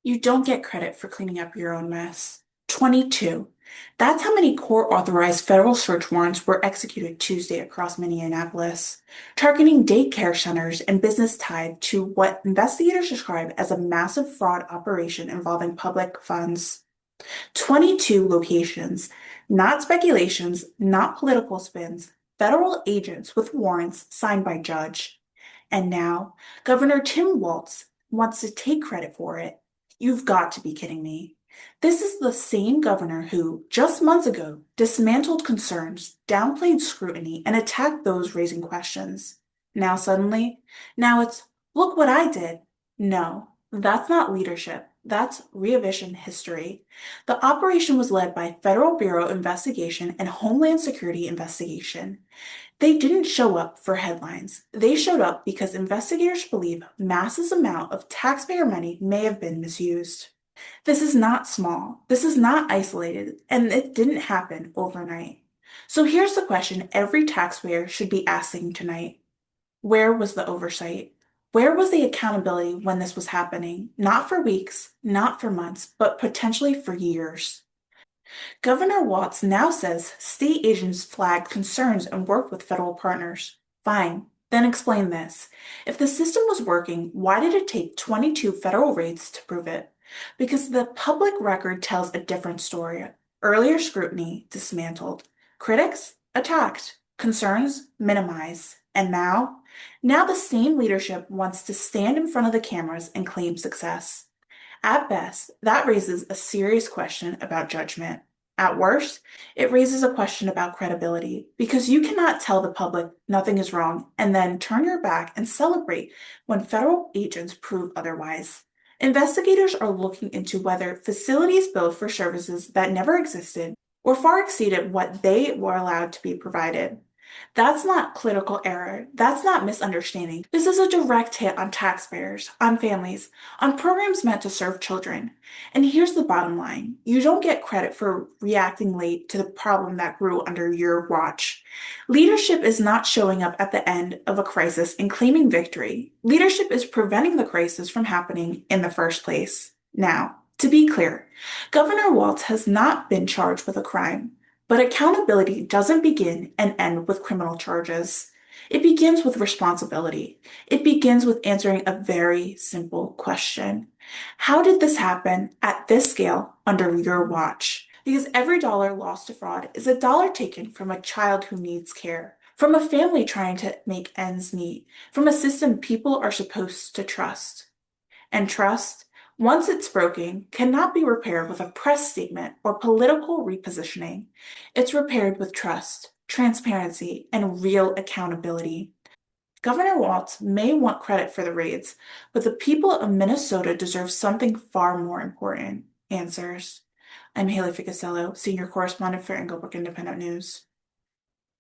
You don't get credit for cleaning up your own mess. 22. That's how many court-authorized federal search warrants were executed Tuesday across Minneapolis, targeting daycare centers and business tied to what investigators describe as a massive fraud operation involving public funds. 22 locations, not speculations, not political spins, federal agents with warrants signed by judge. And now, Governor Tim Walz wants to take credit for it. You've got to be kidding me. This is the same governor who, just months ago, dismantled concerns, downplayed scrutiny, and attacked those raising questions. Now, suddenly, now it's, look what I did. No, that's not leadership. That's revision history. The operation was led by Federal Bureau Investigation and Homeland Security Investigation. They didn't show up for headlines. They showed up because investigators believe massive amount of taxpayer money may have been misused. This is not small. This is not isolated, and it didn't happen overnight. So here's the question every taxpayer should be asking tonight. Where was the oversight? Where was the accountability when this was happening? Not for weeks, not for months, but potentially for years. Governor Walz now says state agents flagged concerns and worked with federal partners. Fine, then explain this. If the system was working, why did it take 22 federal raids to prove it? Because the public record tells a different story. Earlier scrutiny dismantled. Critics attacked. Concerns minimized. And now? Now the same leadership wants to stand in front of the cameras and claim success. At best, that raises a serious question about judgment. At worst, it raises a question about credibility, because you cannot tell the public nothing is wrong and then turn your back and celebrate when federal agents prove otherwise. Investigators are looking into whether facilities billed for services that never existed or far exceeded what they were allowed to be provided. That's not clerical error. That's not misunderstanding. This is a direct hit on taxpayers, on families, on programs meant to serve children. And here's the bottom line. You don't get credit for reacting late to the problem that grew under your watch. Leadership is not showing up at the end of a crisis and claiming victory. Leadership is preventing the crisis from happening in the first place. Now, to be clear, Governor Walz has not been charged with a crime. But accountability doesn't begin and end with criminal charges. It begins with responsibility. It begins with answering a very simple question. How did this happen at this scale under your watch? Because every dollar lost to fraud is a dollar taken from a child who needs care, from a family trying to make ends meet, from a system people are supposed to trust. And trust, once it's broken, cannot be repaired with a press statement or political repositioning. It's repaired with trust, transparency, and real accountability. Governor Walz may want credit for the raids, but the people of Minnesota deserve something far more important: answers. I'm Haylee Ficuciello, Senior Correspondent for Englebrook Independent News.